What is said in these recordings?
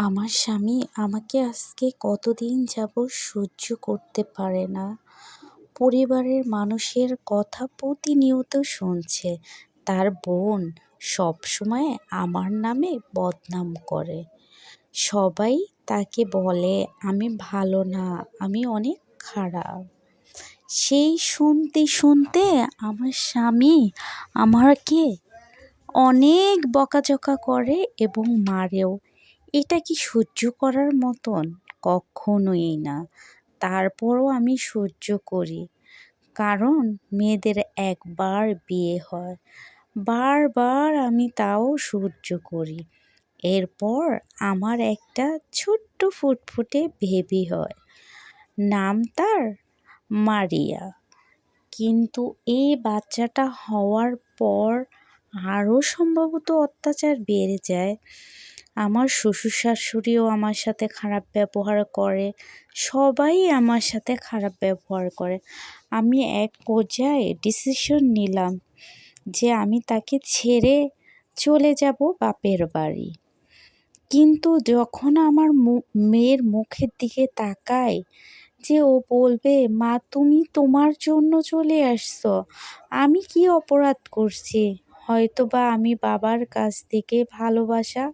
আমার স্বামী আমাকে আজকে কতদিন যাবৎ সহ্য করতে পারে না। পরিবারের মানুষের কথা প্রতিনিয়ত শুনছে। তার বোন সবসময় আমার নামে বদনাম করে। সবাই তাকে বলে আমি ভালো না, আমি অনেক খারাপ। সেই শুনতে শুনতে আমার স্বামী আমাকে অনেক বকাঝকা করে এবং মারেও। এটা কি সহ্য করার মতন? কখনোই না। তারপরও আমি সহ্য করি। কারণ মেয়েদের একবার বিয়ে হয়। বারবার আমি তাও সহ্য করি। এরপর আমার একটা ছোট্ট ফুটফুটে বেবি হয়। নাম তার মারিয়া। কিন্তু এই বাচ্চাটা হওয়ার পর আরও সম্ভবত অত্যাচার বেড়ে যায়। আমার শ্বশুর শাশুড়িও আমার সাথে খারাপ ব্যবহার করে। সবাই আমার সাথে খারাপ ব্যবহার করে। আমি এক পর্যায়ে ডিসিশন নিলাম যে আমি তাকে ছেড়ে চলে যাব বাপের বাড়ি। কিন্তু যখন আমার মেয়ের মুখের দিকে তাকাই, যে ও বলবে মা তুমি তোমার জন্য চলে আসছো, আমি কি অপরাধ করছি? হয়তোবা আমি বাবার কাছ থেকে ভালোবাসা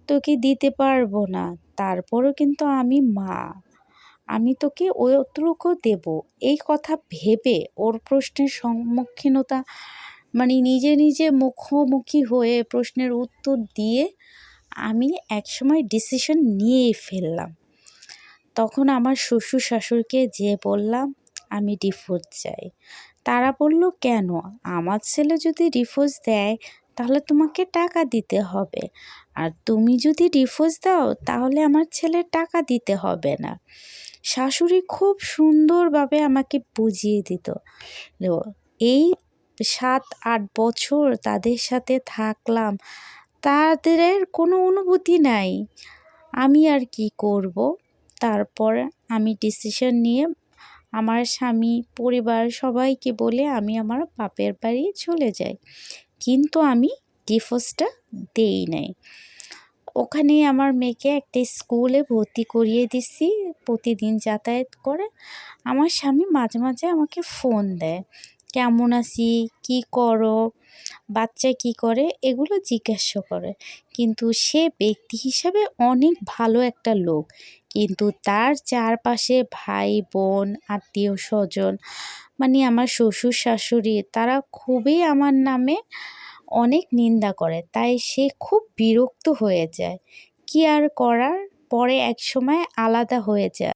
তোকে দিতে পারবো না, তারপরও কিন্তু আমি মা, আমি তোকে ওতটুকু দেব। এই কথা ভেবে ওর প্রশ্নের সম্মুখীনতা নিজে নিজে মুখোমুখি হয়ে প্রশ্নের উত্তর দিয়ে আমি একসময় ডিসিশন নিয়েই ফেললাম। তখন আমার শ্বশুর শাশুড়িকে যেয়ে বললাম আমি ডিভোর্স চাই। তারা বলল কেন? আমার ছেলে যদি ডিভোর্স দেয় তাহলে তোমাকে টাকা দিতে হবে, আর তুমি যদি ডিভোর্স দাও তাহলে আমার ছেলের টাকা দিতে হবে না। শাশুড়ি খুব সুন্দরভাবে আমাকে বুঝিয়ে দিত। এই 7-8 বছর তাদের সাথে থাকলাম, তাদের কোনো অনুভূতি নাই। আমি আর কি করব? তারপর আমি ডিসিশন নিয়ে আমার স্বামী, পরিবার সবাইকে বলে আমি আমার বাপের বাড়ি চলে যাই। কিন্তু আমি ডিভোর্সটা দেই নাই। ওখানে আমার মেয়েকে একটা স্কুলে ভর্তি করিয়ে দিছি, প্রতিদিন যাতায়াত করে। আমার স্বামী মাঝে মাঝে আমাকে ফোন দেয়, কেমন আছি, কি করো, বাচ্চা কি করে, এগুলো জিজ্ঞাসা করে। কিন্তু সে ব্যক্তি হিসাবে অনেক ভালো একটা লোক, কিন্তু তার চারপাশে ভাই বোন আত্মীয় স্বজন আমার শ্বশুর শাশুড়ি তারা খুবই আমার নামে অনেক নিন্দা করে। তাই সে খুব বিরক্ত হয়ে যায়। কি আর করার, পরে এক সময় আলাদা হয়ে যায়।